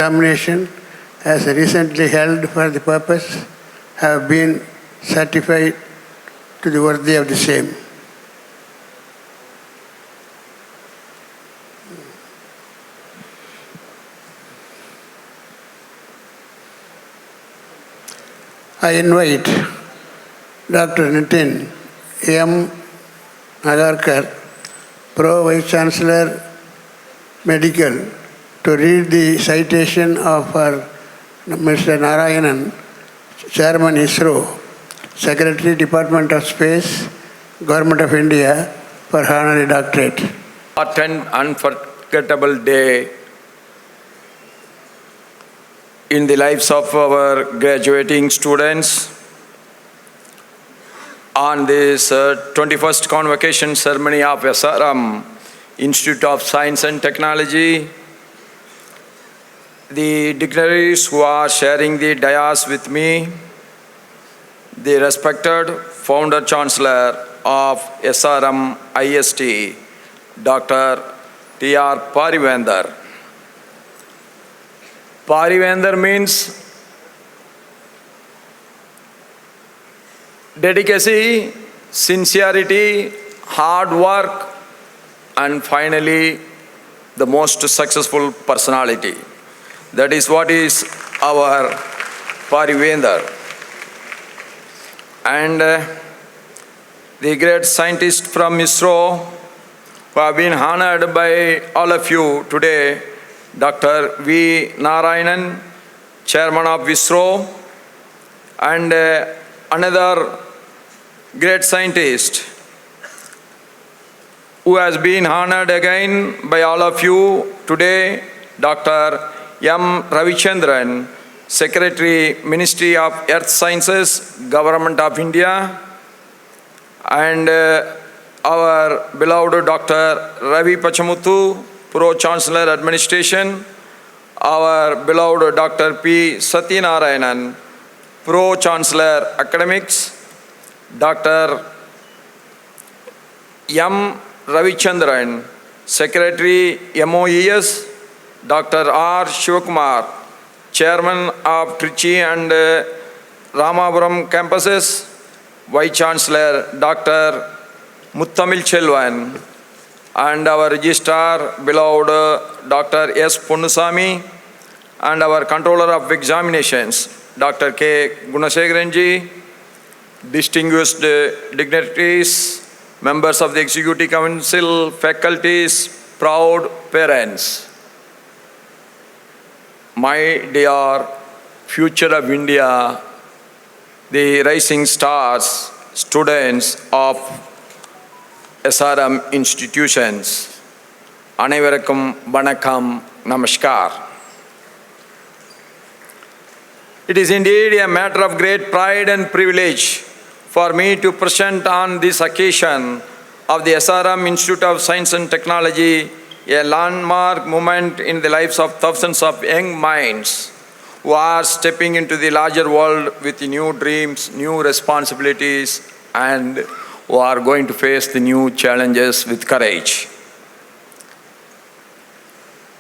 examination as recently held for the purpose have been certified to the worthy of the same. I invite Dr. Nitin M. Nagarkar, Pro Vice Chancellor Medical, to read the citation of our Mr. Narayanan, Chairman ISRO, Secretary Department of Space, Government of India, for honorary doctorate. An unforgettable day in the lives of our graduating students. On this 21st Convocation ceremony of SRM, Institute of Science and Technology, the dignitaries who are sharing the dais with me, the respected Founder Chancellor of SRM IST, Dr.TR.Paarivendhar. Paarivendhar means dedicacy, sincerity, hard work, and finally, the most successful personality. That is what is our Paarivendhar. And the great scientist from ISRO who have been honored by all of you today, Dr. V. Narayanan, Chairman of ISRO, and another great scientist who has been honored again by all of you today, Dr. M. Ravichandran, Secretary, Ministry of Earth Sciences, Government of India, and our beloved Dr. Ravi Pachamuthu, Pro Chancellor Administration, our beloved Dr. P. Satyanarayanan, Pro Chancellor Academics, Dr. M. Ravichandran, Secretary MOES, Dr. R. Shivakumar, Chairman of Trichy and Ramapuram campuses, Vice Chancellor Dr. Muttamil Chelvan, and our Registrar, beloved Dr. S. Ponnusamy, and our Controller of Examinations, Dr. K. Gunasekaranji, distinguished dignitaries, members of the Executive Council, faculties, proud parents. My dear future of India, the rising stars, students of SRM institutions, Anaivarakkum Vanakkam Namaskar. It is indeed a matter of great pride and privilege for me to present on this occasion of the SRM Institute of Science and Technology a landmark moment in the lives of thousands of young minds who are stepping into the larger world with new dreams, new responsibilities, and who are going to face the new challenges with courage.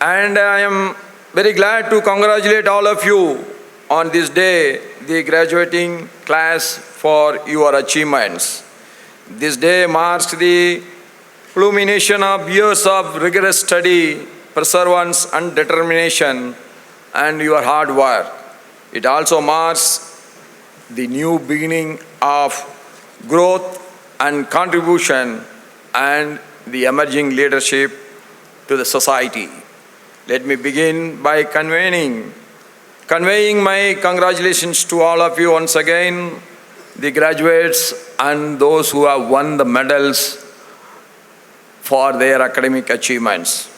And I am very glad to congratulate all of you on this day, the graduating class, for your achievements. This day marks the culmination of years of rigorous study, perseverance and determination, and your hard work. It also marks the new beginning of growth and contribution and the emerging leadership to the society. Let me begin by conveying my congratulations to all of you once again, the graduates and those who have won the medals for their academic achievements.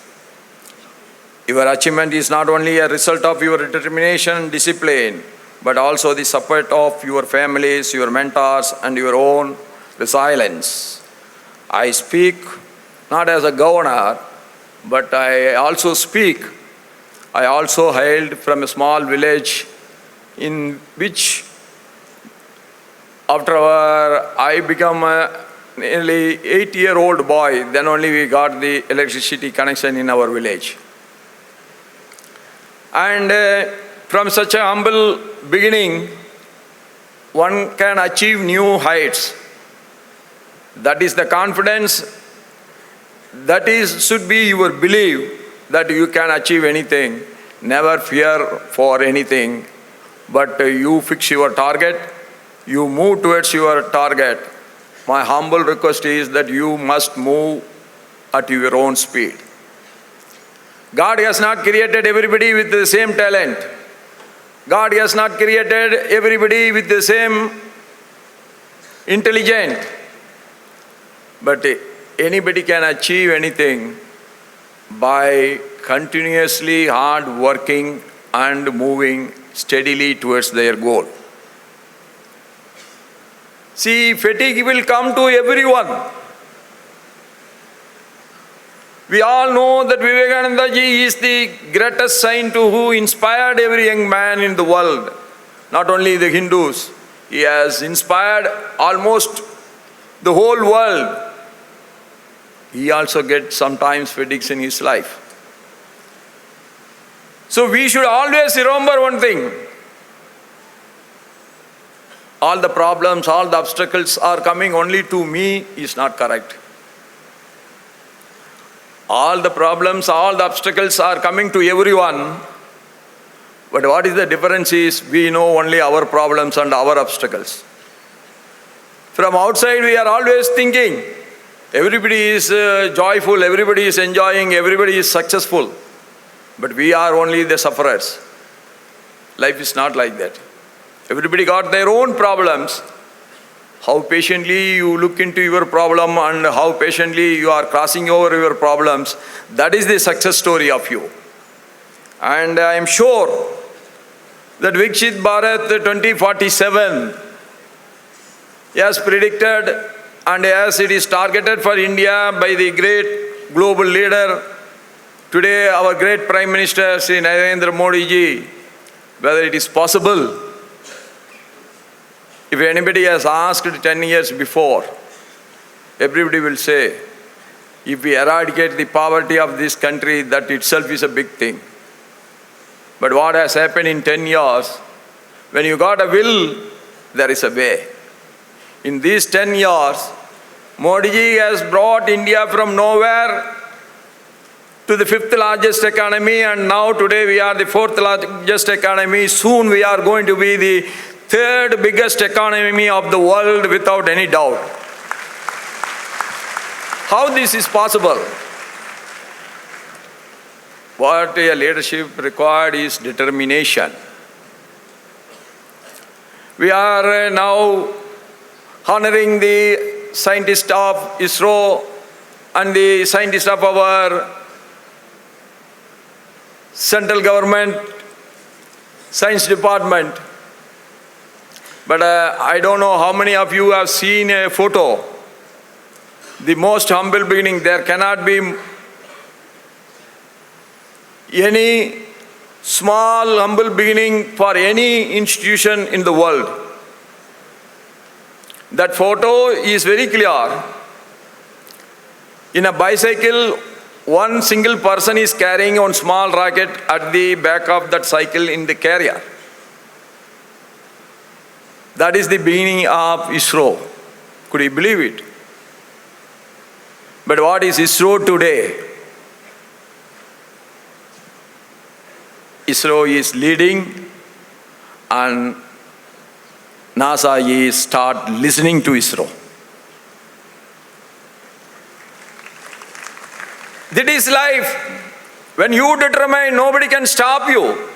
Your achievement is not only a result of your determination and discipline, but also the support of your families, your mentors, and your own resilience. I speak not as a governor, but I also hailed from a small village in which after I become a nearly 8-year-old boy, then only we got the electricity connection in our village. And from such a humble beginning, one can achieve new heights. That is the confidence, should be your belief that you can achieve anything. Never fear for anything, but you fix your target, you move towards your target. My humble request is that you must move at your own speed. God has not created everybody with the same talent. God has not created everybody with the same intelligence. But anybody can achieve anything by continuously hard working and moving steadily towards their goal. See, fatigue will come to everyone. We all know that Vivekananda ji is the greatest saint who inspired every young man in the world, not only the Hindus. He has inspired almost the whole world. He also gets sometimes fatigues in his life. So we should always remember one thing. All the problems, all the obstacles are coming only to me is not correct. All the problems, all the obstacles are coming to everyone. But what is the difference is we know only our problems and our obstacles. From outside we are always thinking, everybody is joyful, everybody is enjoying, everybody is successful. But we are only the sufferers. Life is not like that. Everybody got their own problems. How patiently you look into your problem and how patiently you are crossing over your problems, that is the success story of you. And I am sure that Viksit Bharat 2047, as predicted and as it is targeted for India by the great global leader, today our great Prime Minister Sri Narendra Modi ji, whether it is possible. If anybody has asked 10 years before, everybody will say, if we eradicate the poverty of this country, that itself is a big thing. But what has happened in 10 years, when you got a will, there is a way. In these 10 years, Modi ji has brought India from nowhere to the 5th largest economy, and now today we are the 4th largest economy. Soon we are going to be the 3rd biggest economy of the world without any doubt. How this is possible? What a leadership required is determination. We are now honoring the scientists of ISRO and the scientists of our central government science department. But I don't know how many of you have seen a photo. The most humble beginning, there cannot be any small humble beginning for any institution in the world. That photo is very clear. In a bicycle, one single person is carrying one small rocket at the back of that cycle in the carrier. That is the beginning of ISRO. Could you believe it? But what is ISRO today? ISRO is leading and NASA is start listening to ISRO. That is life. When you determine, nobody can stop you.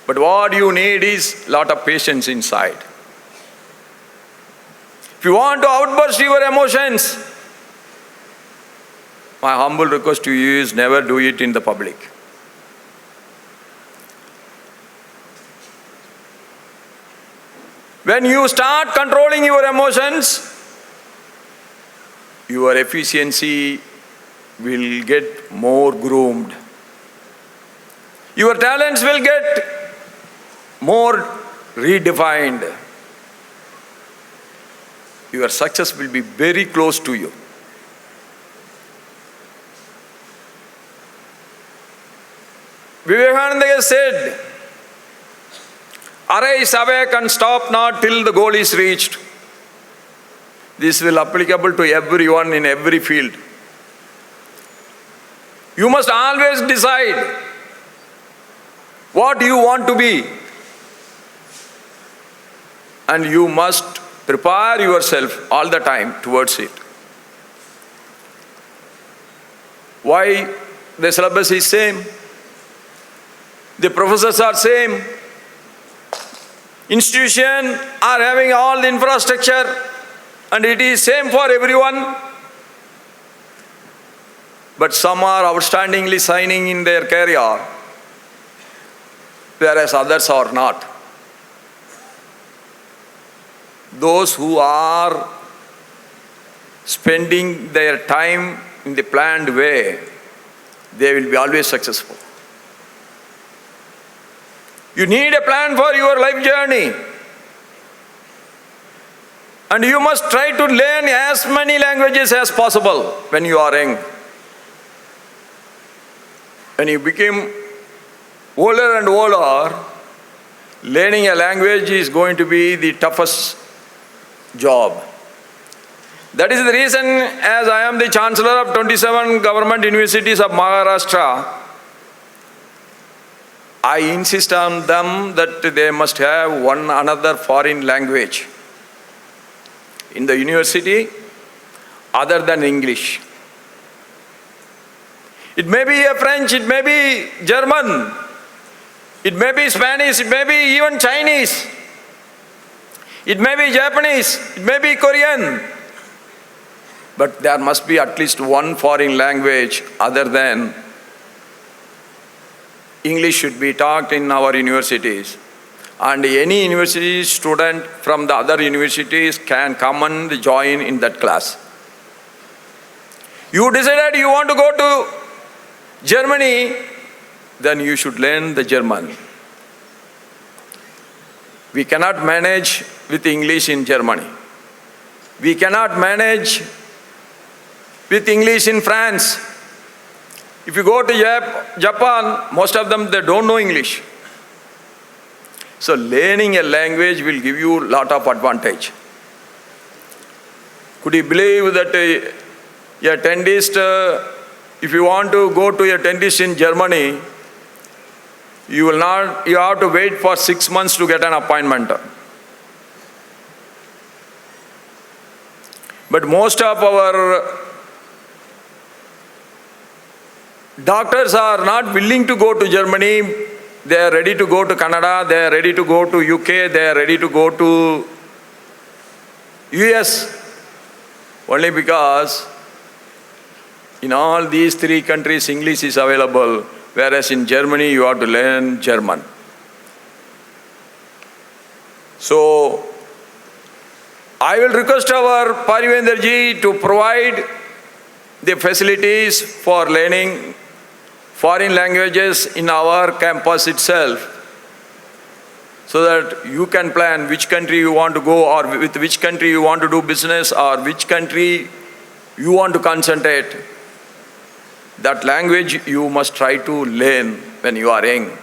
But what you need is a lot of patience inside. If you want to outburst your emotions, my humble request to you is never do it in the public. When you start controlling your emotions, your efficiency will get more groomed. Your talents will get more redefined. Your success will be very close to you. Vivekananda said, "Arise, awake and stop not till the goal is reached." This will be applicable to everyone in every field. You must always decide what you want to be. And you must prepare yourself all the time towards it. Why the syllabus is same? The professors are same. Institutions are having all the infrastructure and it is same for everyone. But some are outstandingly shining in their career, whereas others are not. Those who are spending their time in the planned way, they will be always successful. You need a plan for your life journey. And you must try to learn as many languages as possible when you are young. When you become older and older, learning a language is going to be the toughest job. That is the reason, as I am the Chancellor of 27 government universities of Maharashtra, I insist on them that they must have one another foreign language in the university other than English. It may be a French, it may be German, it may be Spanish, it may be even Chinese, it may be Japanese, it may be Korean. But there must be at least one foreign language other than English should be taught in our universities. And any university student from the other universities can come and join in that class. You decided you want to go to Germany, then you should learn the German. We cannot manage with English in Germany. We cannot manage with English in France. If you go to Japan, most of them, they don't know English. So learning a language will give you a lot of advantage. Could you believe that a dentist, if you want to go to a dentist in Germany, you have to wait for 6 months to get an appointment. But most of our doctors are not willing to go to Germany. They are ready to go to Canada, they are ready to go to UK, they are ready to go to US. Only because in all these 3 countries English is available, whereas in Germany you have to learn German. So I will request our Paarivendhar ji to provide the facilities for learning foreign languages in our campus itself, so that you can plan which country you want to go, or with which country you want to do business, or which country you want to concentrate. That language you must try to learn when you are young.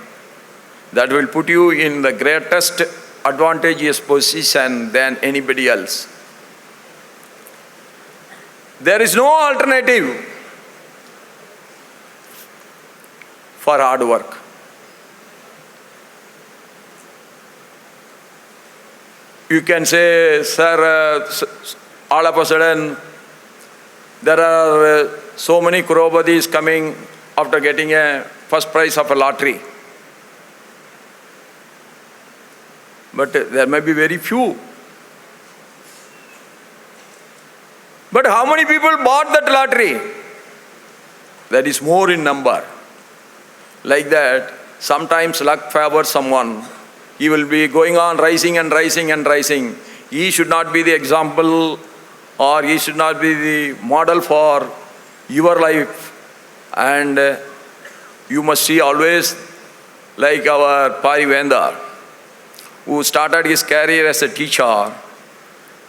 That will put you in the greatest advantageous position than anybody else. There is no alternative for hard work. You can say, sir, all of a sudden there are so many crorepathi's coming after getting a first prize of a lottery. But there may be very few. But how many people bought that lottery? That is more in number. Like that, sometimes luck favors someone. He will be going on rising and rising and rising. He should not be the example, or he should not be the model for your life. And you must see always, like our Paarivendhar, who started his career as a teacher.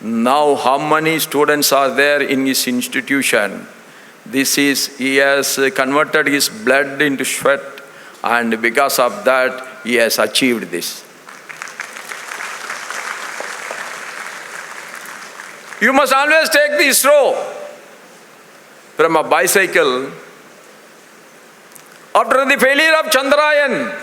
Now how many students are there in his institution? He has converted his blood into sweat and because of that, he has achieved this. You must always take the ISRO from a bicycle. After the failure of Chandrayaan,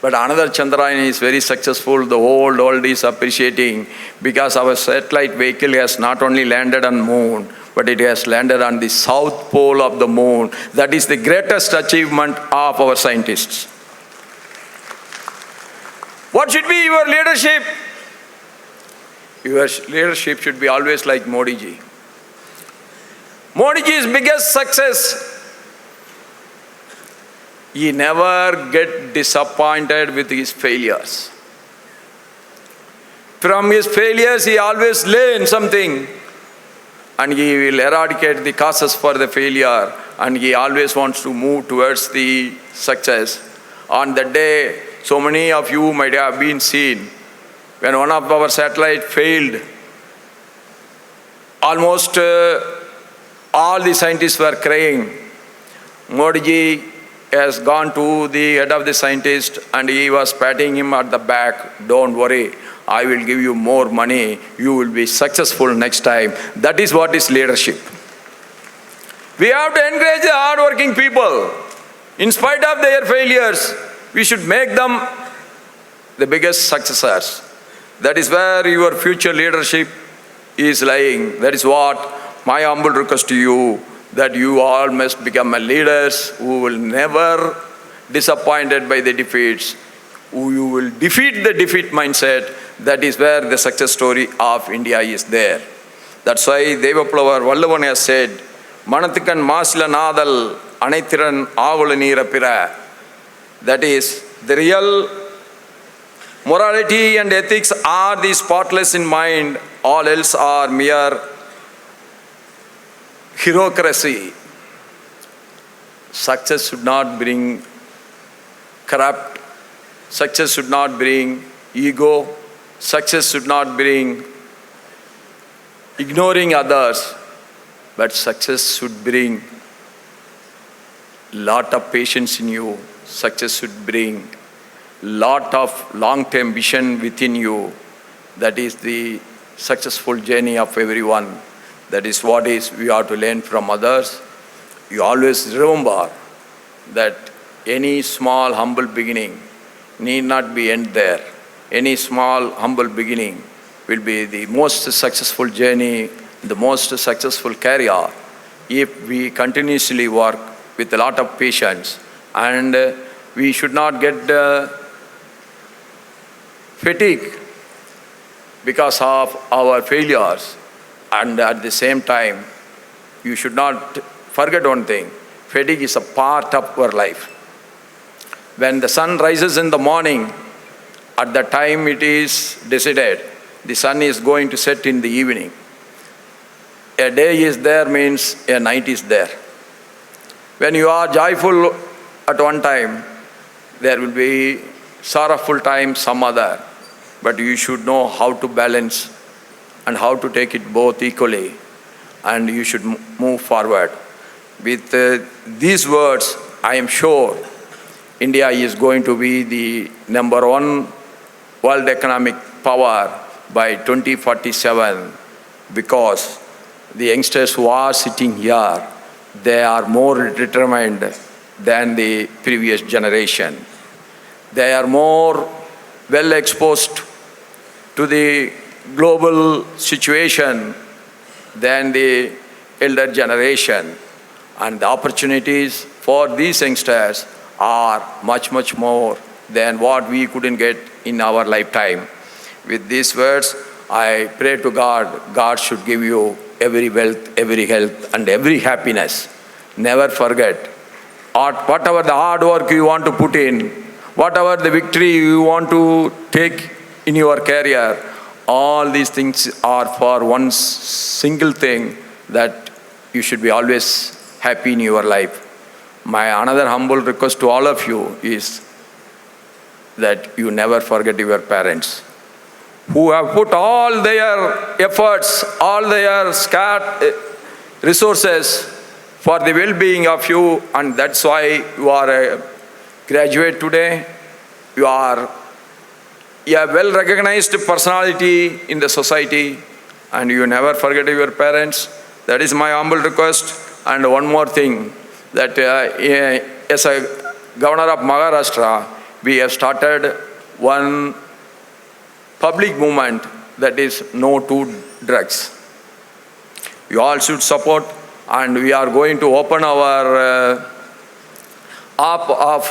but another Chandrayaan is very successful, the whole world is appreciating, because our satellite vehicle has not only landed on moon, but it has landed on the south pole of the moon. That is the greatest achievement of our scientists. What should be your leadership? Your leadership should be always like Modi ji. Modi ji's biggest success, he never get disappointed with his failures. From his failures, he always learns something, and he will eradicate the causes for the failure, and he always wants to move towards the success. On that day, so many of you might have been seen, when one of our satellites failed, almost all the scientists were crying. Modi ji has gone to the head of the scientist and he was patting him at the back. Don't worry, I will give you more money. You will be successful next time. That is what is leadership. We have to encourage the hard-working people. In spite of their failures, we should make them the biggest successors. That is where your future leadership is lying. That is what my humble request to you, that you all must become leaders who will never disappointed by the defeats, who you will defeat the defeat mindset. That is where the success story of India is there. That's why Devapullavar Vallavan has said, Manathikan Masila Nadal Anithiran Avula Neerapira. That is, the real morality and ethics are the spotless in mind, all else are mere bureaucracy. Success should not bring corrupt, success should not bring ego, success should not bring ignoring others, but success should bring lot of patience in you. Success should bring lot of long-term vision within you. That is the successful journey of everyone. That is what is we have to learn from others. You always remember that any small humble beginning need not be end there. Any small humble beginning will be the most successful journey, the most successful career, if we continuously work with a lot of patience. And we should not get fatigue because of our failures. And at the same time, you should not forget one thing. Fatigue is a part of our life. When the sun rises in the morning, at the time it is decided, the sun is going to set in the evening. A day is there means a night is there. When you are joyful at one time, there will be sorrowful time some other. But you should know how to balance and how to take it both equally, and you should move forward. With these words, I am sure India is going to be the #1 world economic power by 2047, because the youngsters who are sitting here, they are more determined than the previous generation. They are more well exposed to the global situation than the elder generation. And the opportunities for these youngsters are much, much more than what we couldn't get in our lifetime. With these words, I pray to God, God should give you every wealth, every health, and every happiness. Never forget, whatever the hard work you want to put in, whatever the victory you want to take in your career, all these things are for one single thing, that you should be always happy in your life. My another humble request to all of you is that you never forget your parents, who have put all their efforts, all their scarce resources for the well-being of you, and that's why you are a graduate today. You are a well-recognized personality in the society, and you never forget your parents. That is my humble request. And one more thing, that as a governor of Maharashtra, we have started one public movement, that is no to drugs. You all should support, and we are going to open our app of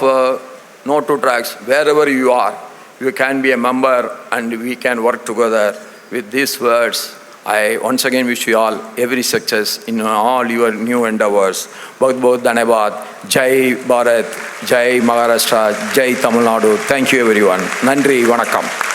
no to drugs. Wherever you are, you can be a member and we can work together. With these words, I once again wish you all every success in all your new endeavors. Bahut bahut dhanyavad. Jai Bharat, Jai Maharashtra, Jai Tamil Nadu. Thank you everyone. Nandri, vanakkam.